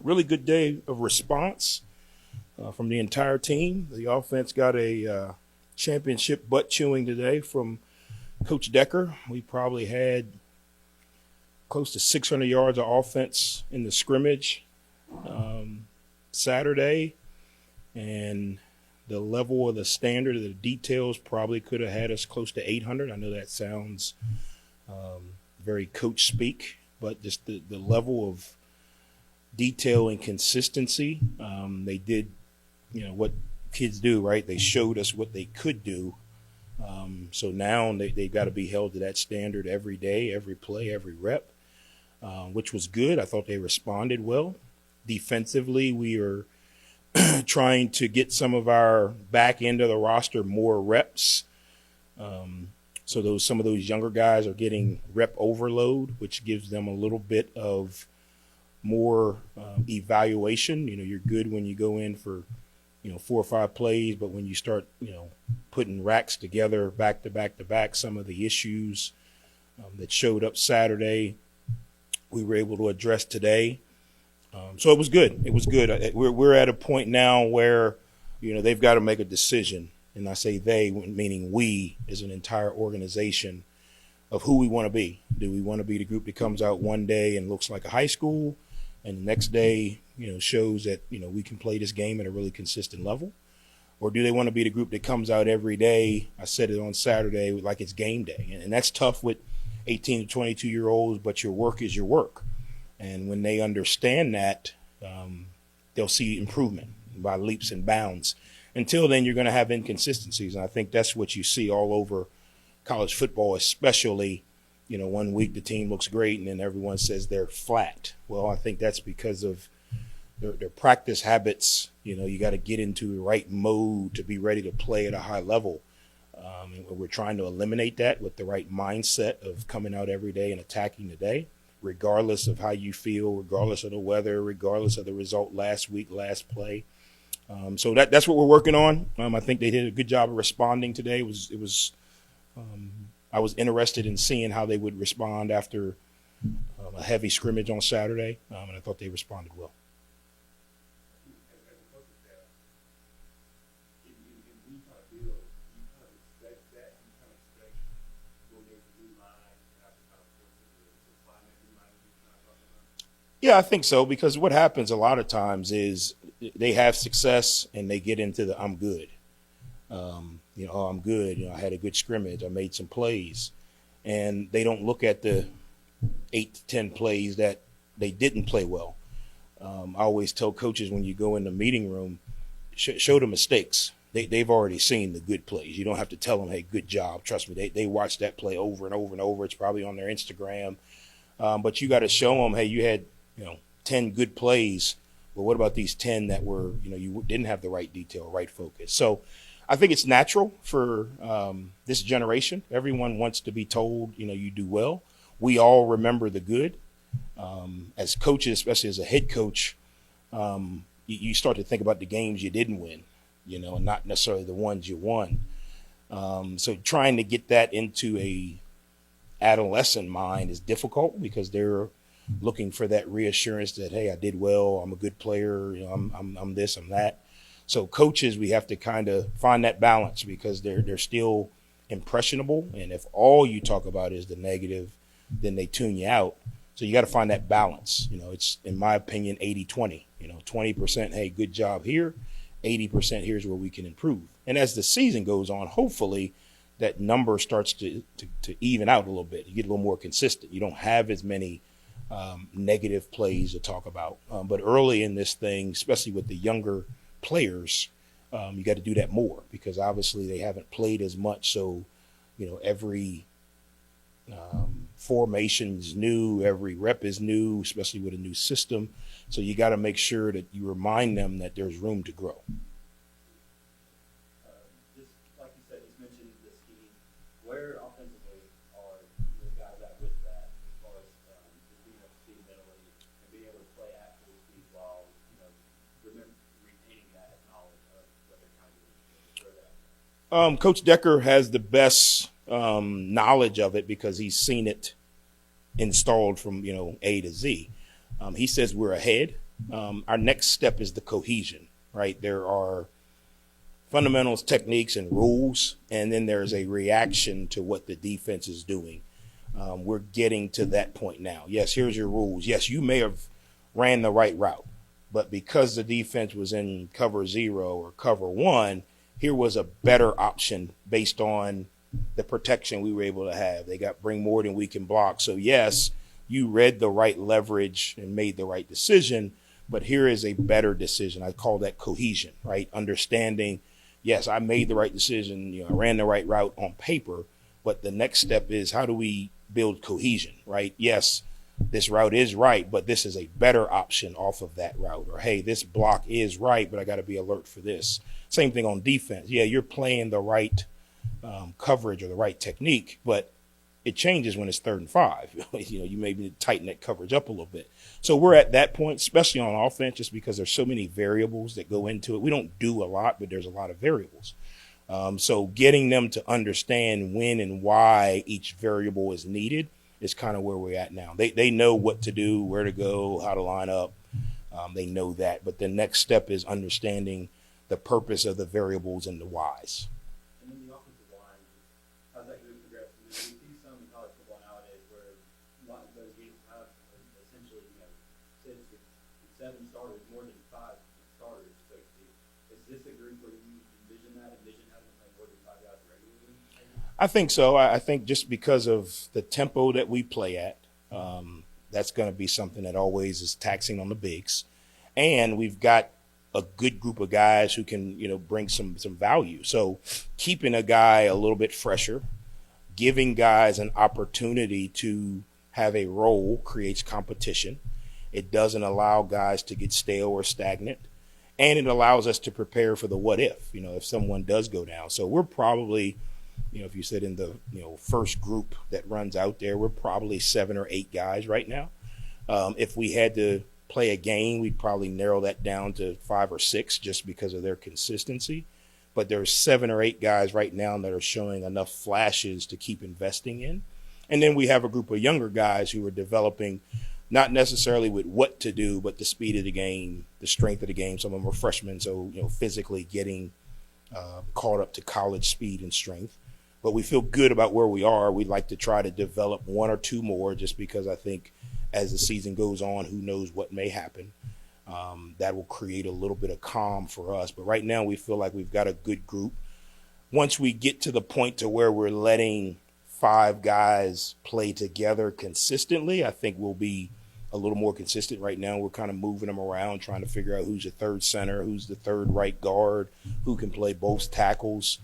Really good day of response from the entire team. The offense got a championship butt chewing today from Coach Decker. We probably had close to 600 yards of offense in the scrimmage Saturday, and the level of the standard of the details probably could have had us close to 800. I know that sounds very coach speak, but just the level of detail and consistency. They did, what kids do, right? They showed us what they could do. So now they've got to be held to that standard every day, every play, every rep, which was good. I thought they responded well. Defensively, we are trying to get some of our back end of the roster more reps. So some of those younger guys are getting rep overload, which gives them a little bit of more evaluation. You're good when you go in for 4 or 5 plays, but when you start putting racks together back to back to back, some of the issues that showed up Saturday we were able to address today. So it was good. We're at a point now where they've got to make a decision, and I say they, meaning we as an entire organization, of who we want to be. Do we want to be the group that comes out one day and looks like a high school, and the next day shows that we can play this game at a really consistent level? Or do they want to be the group that comes out every day? I said it on Saturday, like it's game day. And that's tough with 18 to 22-year-olds, but your work is your work. And when they understand that, they'll see improvement by leaps and bounds. Until then, you're going to have inconsistencies. And I think that's what you see all over college football, especially, 1 week the team looks great and then everyone says they're flat. Well, I think that's because of their practice habits. You got to get into the right mode to be ready to play at a high level. And we're trying to eliminate that with the right mindset of coming out every day and attacking the day, regardless of how you feel, regardless of the weather, regardless of the result last week, last play. So that's what we're working on. I think they did a good job of responding today. I was interested in seeing how they would respond after a heavy scrimmage on Saturday, and I thought they responded well. Yeah, I think so, because what happens a lot of times is they have success and they get into the I'm good. I'm good. I had a good scrimmage. I made some plays. And they don't look at the 8 to 10 plays that they didn't play well. I always tell coaches when you go in the meeting room, show the mistakes. They've already seen the good plays. You don't have to tell them, hey, good job. Trust me, they watch that play over and over and over. It's probably on their Instagram. But you got to show them, hey, you had 10 good plays. Well, what about these 10 that were, you didn't have the right detail, right focus? So I think it's natural for this generation. Everyone wants to be told, you do well. We all remember the good. As coaches, especially as a head coach, you start to think about the games you didn't win, and not necessarily the ones you won. So trying to get that into a adolescent mind is difficult because they're looking for that reassurance that, hey, I did well, I'm a good player, I'm this, I'm that. So coaches, we have to kind of find that balance because they're still impressionable, and if all you talk about is the negative, then they tune you out. So you got to find that balance. It's, in my opinion, 80-20. 20%, hey, good job here, 80% here's where we can improve. And as the season goes on, hopefully that number starts to even out a little bit. You get a little more consistent. You don't have as many negative plays to talk about. But early in this thing, especially with the younger players, you got to do that more because obviously they haven't played as much. So, every formation is new, every rep is new, especially with a new system. So you got to make sure that you remind them that there's room to grow. Just like you said, just mentioned the scheme. Where offensively are the guys at with that as far as just being able to see mentally and being able to play at full speed while retaining that knowledge of what they're trying to do? Coach Decker has the best knowledge of it because he's seen it installed from A to Z. He says we're ahead. our next step is the cohesion, right? There are fundamentals, techniques, and rules, and then there's a reaction to what the defense is doing. We're getting to that point now. Yes, here's your rules. Yes, you may have ran the right route, but because the defense was in cover 0 or cover 1, here was a better option based on the protection we were able to have. They got bring more than we can block. So yes, you read the right leverage and made the right decision, but here is a better decision. I call that cohesion, right? Understanding, yes, I made the right decision. I ran the right route on paper, but the next step is how do we build cohesion, right? Yes, this route is right, but this is a better option off of that route. Or, hey, this block is right, but I got to be alert for this. Same thing on defense. Yeah, you're playing the right coverage or the right technique, but it changes when it's 3rd and 5. You may need to tighten that coverage up a little bit. So we're at that point, especially on offense, just because there's so many variables that go into it. We don't do a lot, but there's a lot of variables. So getting them to understand when and why each variable is needed is kind of where we're at now. They know what to do, where to go, how to line up. They know that. But the next step is understanding the purpose of the variables and the whys. And then the offensive line, how's that going to progress? We see some in college football nowadays where a lot of those games have essentially, 6, 7 starters, more than 5 starters, so to speak. Is this a group where you envision having like more than 5 guys regularly? I think so. I think just because of the tempo that we play at, that's going to be something that always is taxing on the bigs. And we've got a good group of guys who can, bring some value. So keeping a guy a little bit fresher, giving guys an opportunity to have a role creates competition. It doesn't allow guys to get stale or stagnant. And it allows us to prepare for the what if someone does go down. So we're probably, if you said in the, first group that runs out there, we're probably 7 or 8 guys right now. If we had to play a game, we'd probably narrow that down to 5 or 6 just because of their consistency. But there's 7 or 8 guys right now that are showing enough flashes to keep investing in. And then we have a group of younger guys who are developing, not necessarily with what to do, but the speed of the game, the strength of the game. Some of them are freshmen, so physically getting caught up to college speed and strength. But we feel good about where we are. We'd like to try to develop 1 or 2 more just because I think as the season goes on, who knows what may happen. That will create a little bit of calm for us. But right now we feel like we've got a good group. Once we get to the point to where we're letting 5 guys play together consistently, I think we'll be a little more consistent. Right now we're kind of moving them around, trying to figure out who's the 3rd center, who's the 3rd right guard, who can play both tackles.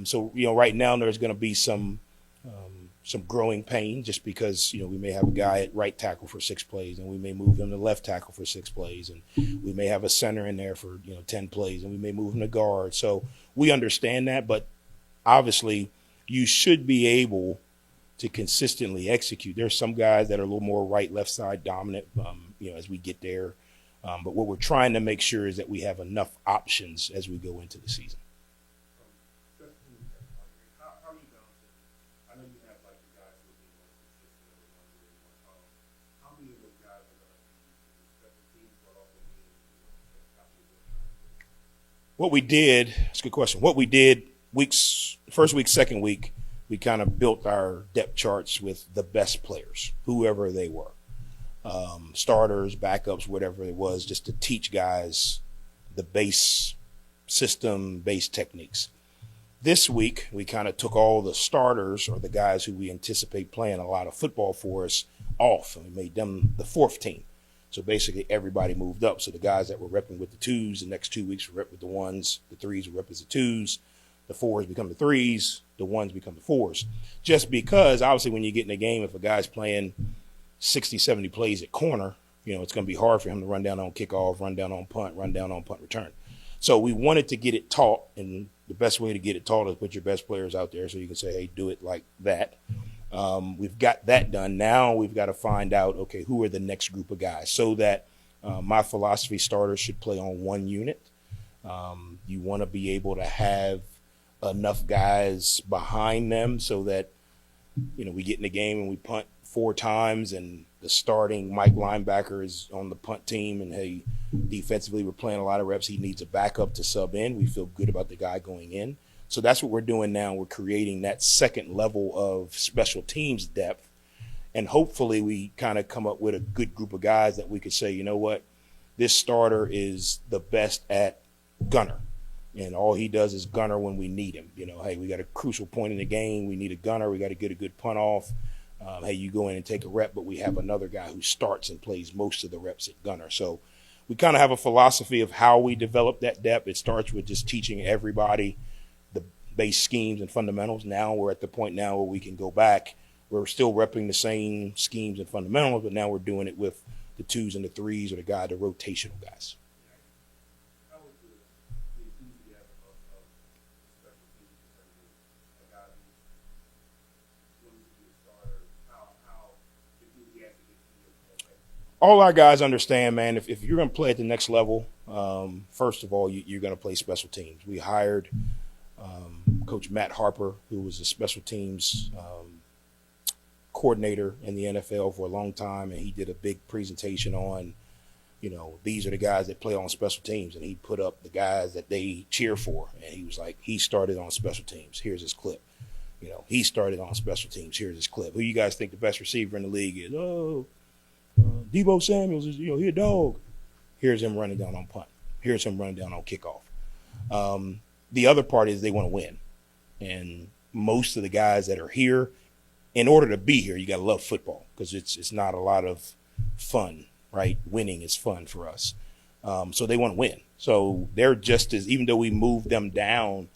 So right now there's going to be some growing pain just because, we may have a guy at right tackle for 6 plays and we may move him to left tackle for 6 plays. And we may have a center in there for, 10 plays and we may move him to guard. So we understand that, but obviously you should be able to consistently execute. There's some guys that are a little more right, left side dominant, as we get there. But what we're trying to make sure is that we have enough options as we go into the season. What we did, that's a good question. What we did first week, second week, we kind of built our depth charts with the best players, whoever they were. Starters, backups, whatever it was, just to teach guys the base system, base techniques. This week, we kind of took all the starters or the guys who we anticipate playing a lot of football for us off, and we made them the 4th team. So basically everybody moved up. So the guys that were repping with the 2s, the next 2 weeks were rep with the 1s, the 3s were rep as the 2s, the 4s become the 3s, the 1s become the 4s. Just because obviously when you get in a game, if a guy's playing 60, 70 plays at corner, it's going to be hard for him to run down on kickoff, run down on punt, run down on punt return. So we wanted to get it taught, and the best way to get it taught is put your best players out there so you can say, hey, do it like that. We've got that done. Now we've got to find out, okay, who are the next group of guys so that my philosophy starters should play on 1 unit. You want to be able to have enough guys behind them so that, we get in the game and we punt 4 times and the starting Mike linebacker is on the punt team, and hey, defensively we're playing a lot of reps. He needs a backup to sub in. We feel good about the guy going in. So that's what we're doing now. We're creating that second level of special teams depth. And hopefully we kind of come up with a good group of guys that we could say, you know what, this starter is the best at gunner. And all he does is gunner when we need him. You know, hey, we got a crucial point in the game. We need a gunner. We got to get a good punt off. Hey, you go in and take a rep, but we have another guy who starts and plays most of the reps at gunner. So we kind of have a philosophy of how we develop that depth. It starts with just teaching everybody the base schemes and fundamentals. Now we're at the point now where we can go back. We're still repping the same schemes and fundamentals, but now we're doing it with the 2s and the 3s or the rotational guys. How would the enthusiasm of special teams a guy who's willing to be a starter, how enthusiastic is he? All our guys understand, man, if you're going to play at the next level, first of all, you're going to play special teams. We hired Coach Matt Harper, who was a special teams coordinator in the NFL for a long time, and he did a big presentation on, you know, these are the guys that play on special teams, and he put up the guys that they cheer for, and he was like, he started on special teams. Here's his clip. You know, he started on special teams. Here's his clip. Who you guys think the best receiver in the league is? Debo Samuels is, he a dog. Here's him running down on punt. Here's him running down on kickoff. The other part is they want to win, and most of the guys that are here, in order to be here, you got to love football because it's not a lot of fun, right? Winning is fun for us. So they want to win. So they're just as, even though we moved them down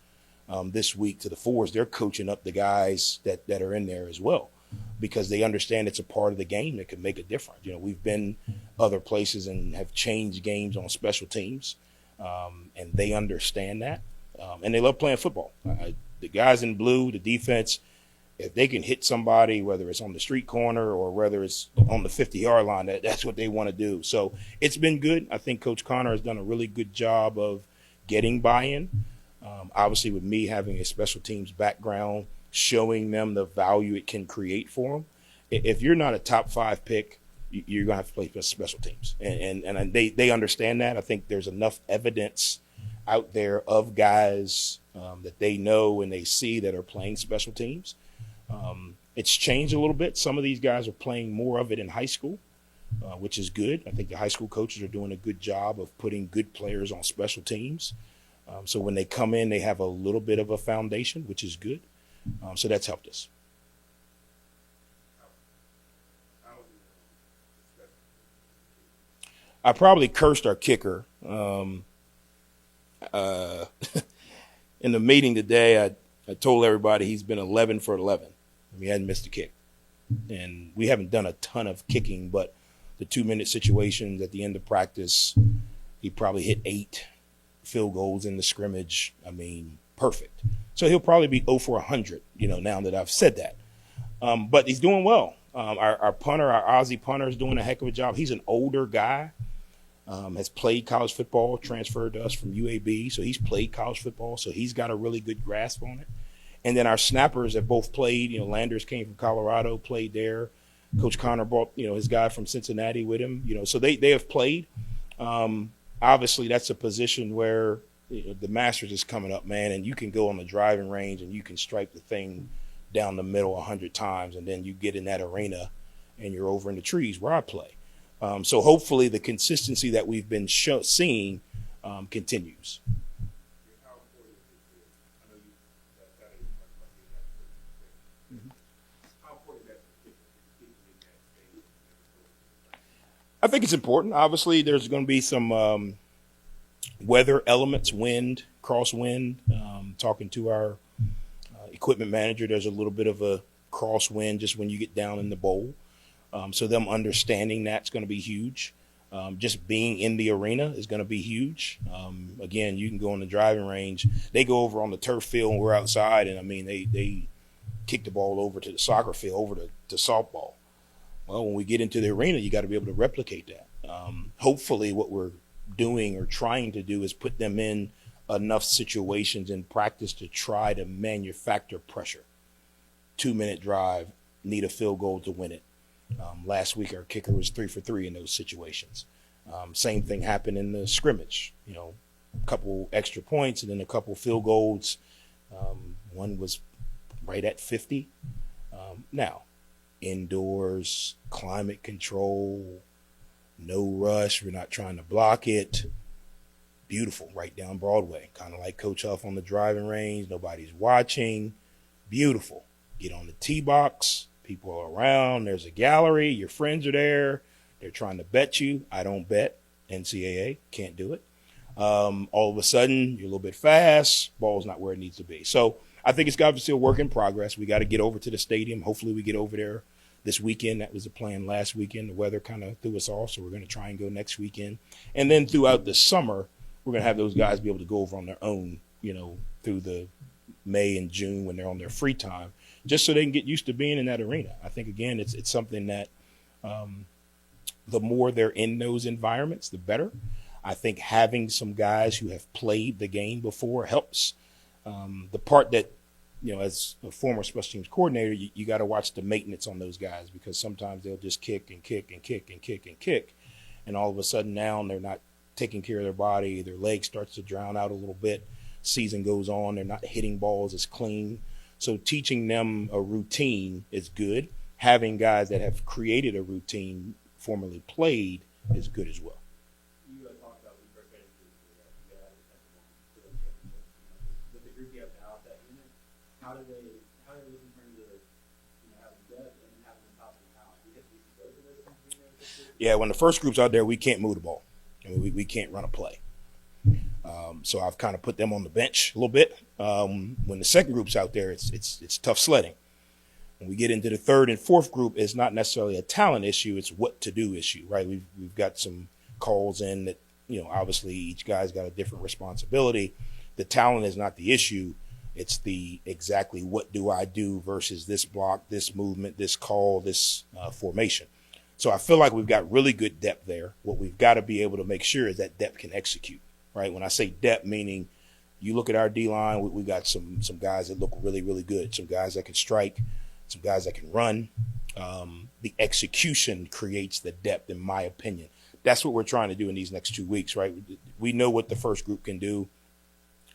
this week to the 4s, they're coaching up the guys that are in there as well because they understand it's a part of the game that can make a difference. You know, we've been other places and have changed games on special teams, and they understand that, and they love playing football. The guys in blue, the defense, if they can hit somebody, whether it's on the street corner or whether it's on the 50-yard line, that's what they want to do. So it's been good. I think Coach Connor has done a really good job of getting buy-in. Obviously, with me having a special teams background, showing them the value it can create for them. If you're not a top 5 pick, you're going to have to play special teams. And they understand that. I think there's enough evidence out there of guys that they know and they see that are playing special teams. It's changed a little bit. Some of these guys are playing more of it in high school, which is good. I think the high school coaches are doing a good job of putting good players on special teams. So when they come in, they have a little bit of a foundation, which is good. So that's helped us. I probably cursed our kicker. In the meeting today, I told everybody he's been 11 for 11. He hadn't missed a kick. And we haven't done a ton of kicking, but the 2-minute situations at the end of practice, he probably hit 8 field goals in the scrimmage. I mean, perfect. So he'll probably be 0 for 100, now that I've said that. But he's doing well. Our punter, our Aussie punter, is doing a heck of a job. He's an older guy, has played college football, transferred to us from UAB. So he's played college football. So he's got a really good grasp on it. And then our snappers have both played. Landers came from Colorado, played there. Coach Connor brought, his guy from Cincinnati with him. So they have played. Obviously, that's a position where the Masters is coming up, man, and you can go on the driving range and you can stripe the thing down the middle 100 times, and then you get in that arena and you're over in the trees where I play. So hopefully the consistency that we've been seeing continues. I think it's important. Obviously, there's going to be some weather elements, wind, crosswind. Talking to our equipment manager, there's a little bit of a crosswind just when you get down in the bowl. So them understanding that's going to be huge. Just being in the arena is going to be huge. Again, you can go on the driving range. They go over on the turf field and we're outside, and they kick the ball over to the soccer field, over to softball. Well, when we get into the arena, you got to be able to replicate that. Hopefully what we're doing or trying to do is put them in enough situations in practice to try to manufacture pressure. 2-minute drive, need a field goal to win it. Last week, our kicker was 3 for 3 in those situations. Same thing happened in the scrimmage. A couple extra points and then a couple field goals. One was right at 50. Now, indoors, climate control, no rush. We're not trying to block it. Beautiful, right down Broadway. Kind of like Coach Huff on the driving range. Nobody's watching. Beautiful. Get on the tee box. People are around. There's a gallery. Your friends are there. They're trying to bet you. I don't bet. NCAA. Can't do it. All of a sudden, you're a little bit fast. Ball's not where it needs to be. So I think it's obviously a work in progress. We got to get over to the stadium. Hopefully we get over there this weekend. That was the plan last weekend. The weather kind of threw us off, so we're going to try and go next weekend. And then throughout the summer, we're going to have those guys be able to go over on their own, through the May and June when they're on their free time, just so they can get used to being in that arena. I think, again, it's something that the more they're in those environments, the better. I think having some guys who have played the game before helps. The part that, as a former special teams coordinator, you got to watch the maintenance on those guys, because sometimes they'll just kick and kick and kick and kick and kick. And all of a sudden now they're not taking care of their body. Their leg starts to drown out a little bit. Season goes on. They're not hitting balls as clean. So teaching them a routine is good. Having guys that have created a routine, formerly played, is good as well. You talked about when you first got into the you got a second one to the championship. With the group you have now at that unit, how do they look in terms of having depth and having the top of the talent? Do you have to do both of those things being there this year? Yeah, when the first group's out there, we can't move the ball. We can't run a play. So I've kind of put them on the bench a little bit. When the second group's out there, it's tough sledding. When we get into the third and fourth group, it's not necessarily a talent issue; it's what to do issue, right? We've got some calls in that, obviously each guy's got a different responsibility. The talent is not the issue; it's the exactly what do I do versus this block, this movement, this call, this formation. So I feel like we've got really good depth there. What we've got to be able to make sure is that depth can execute, right? When I say depth, meaning you look at our D-line, we got some guys that look really, really good, some guys that can strike, some guys that can run. The execution creates the depth, in my opinion. That's what we're trying to do in these next 2 weeks, right? We know what the first group can do.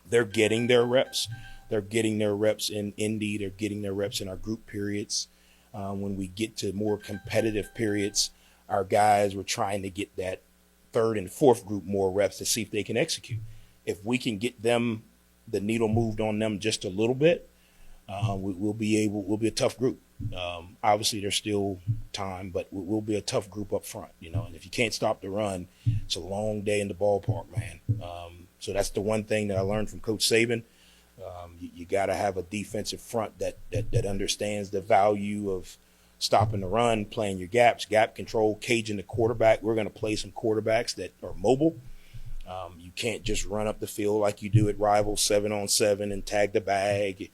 They're getting their reps. They're getting their reps in Indy. They're getting their reps in our group periods. When we get to more competitive periods, our guys were trying to get that third and fourth group more reps to see if they can execute. If we can get them, the needle moved on them just a little bit, we'll be a tough group. Obviously there's still time, but we'll be a tough group up front, and if you can't stop the run, it's a long day in the ballpark, man. So that's the one thing that I learned from Coach Saban. You got to have a defensive front that understands the value of stopping the run, playing your gaps, gap control, caging the quarterback. We're going to play some quarterbacks that are mobile. You can't just run up the field like you do at Rivals 7-on-7 and tag the bag.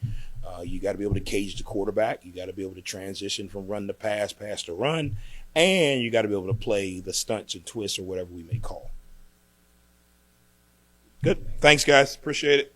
You got to be able to cage the quarterback. You got to be able to transition from run to pass to run, and you got to be able to play the stunts and twists or whatever we may call. Good. Thanks, guys. Appreciate it.